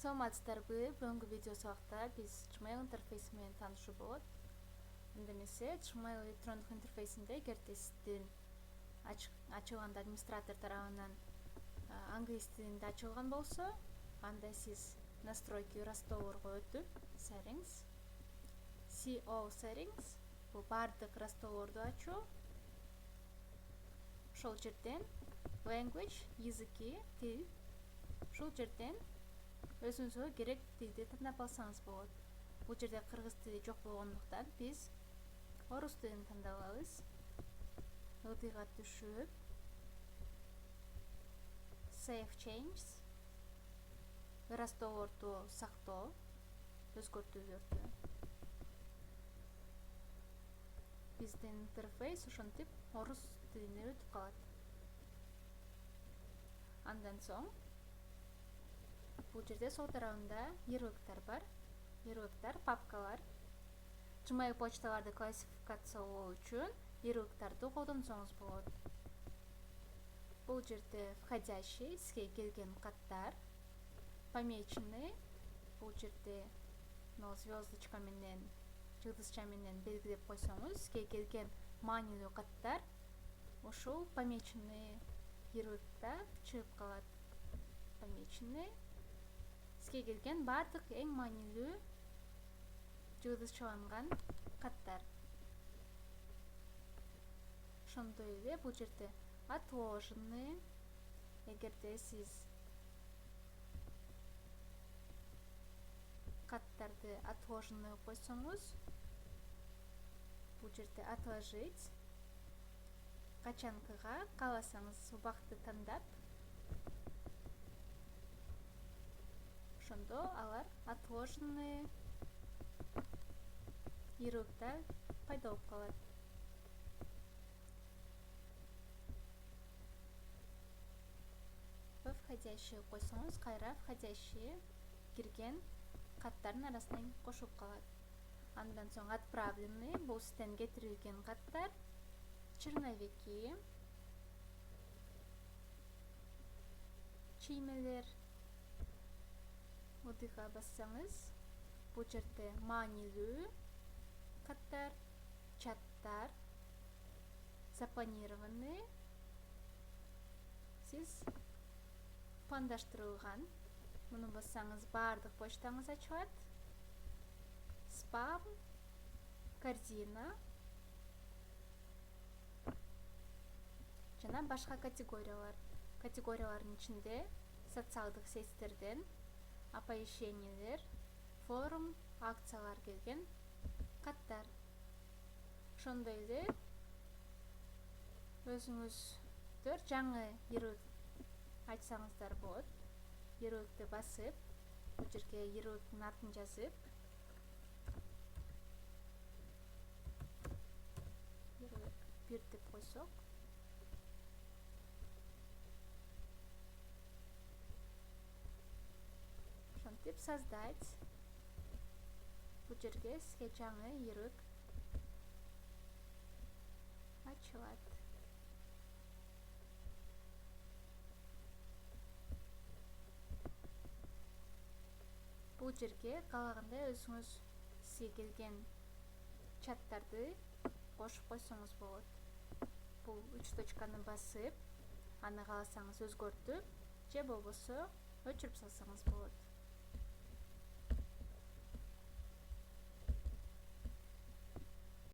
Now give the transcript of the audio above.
саламатсыздарбы? Бүгүнкү видео сабакта биз Gmail интерфейси менен таанышуу болот. Анда эмесе Gmail электрондук интерфейсинде эгерде сиздин ачылганда администратор тарабынан англис тилинде ачылган болсо, анда сиз настройки растоолорго өтүп, settings, see all settings, бул баардык растоолорду ачуу. Ошол жерден language, языки, тил. Ушул жерден өзүңүзгө керек тилди тандап алсаңыз болот. Бул жерде кыргыз тили жок болгондуктан биз орус тилин тандап алабыз. Ылдыйга түшүп, save changes, растоолорду сактоо, өзгөртүүлөрдү. Биздин интерфейс ошентип орус тилине өтүп калат. Андан соң бул жерде сол тарабында ярлыктар бар. Ярлыктар, папкалар. Gmail почталарды классификациялоо үчүн ярлыктарды колдонсоңуз болот. Бул жерде входящий, сизге келген каттар, помеченный, бул жерде звездочка менен, жылдызча менен белгилеп койсоңуз, сизге келген маанилүү каттар ушул помеченный ярлыкта чыгып калат. Помеченный сизге келген баардык эң маанилүү жылдызчаланган каттар. Ошондой эле бул жерде отложенный, эгерде сиз каттарды отложенный койсоңуз, бул жерде отложить, качанкыга кааласаңыз убакытты тандап, ошондо алар отложенный ярлыкта пайда болуп калат. Входящий койсоңуз, кайра входящий кирген каттардын арасынан кошулуп калат. Андан соң отправленный, бул сизден кетирилген каттар, черновики, чиймелер. Ылдыйга бассаңыз, бул жерде маанилүү каттар, чаттар, запланированный, сиз пландаштырылган. Муну бассаңыз баардык почтаңыз ачылат. Спам, корзина жана башка категориялар. Категориялардын ичинде социалдык сеттерден оповещениялер, форум, акциялар келген каттар. Ошондой эле өзүңүздөр жаңы ярлык ачсаңыздар болот. Ярлыкты басып, бул жерге ярлыктын атын жазып, ярлык 1 деп койсок, ошентип создать, бул жерге сизге жаңы ярлык ачылат. Бул жерге каалагандай өзүңүз сизге келген чаттарды кошуп койсоңуз болот. Бул 3 точканы басып, аны кааласаңыз өзгөртүп, же болбосо өчүрүп салсаңыз болот.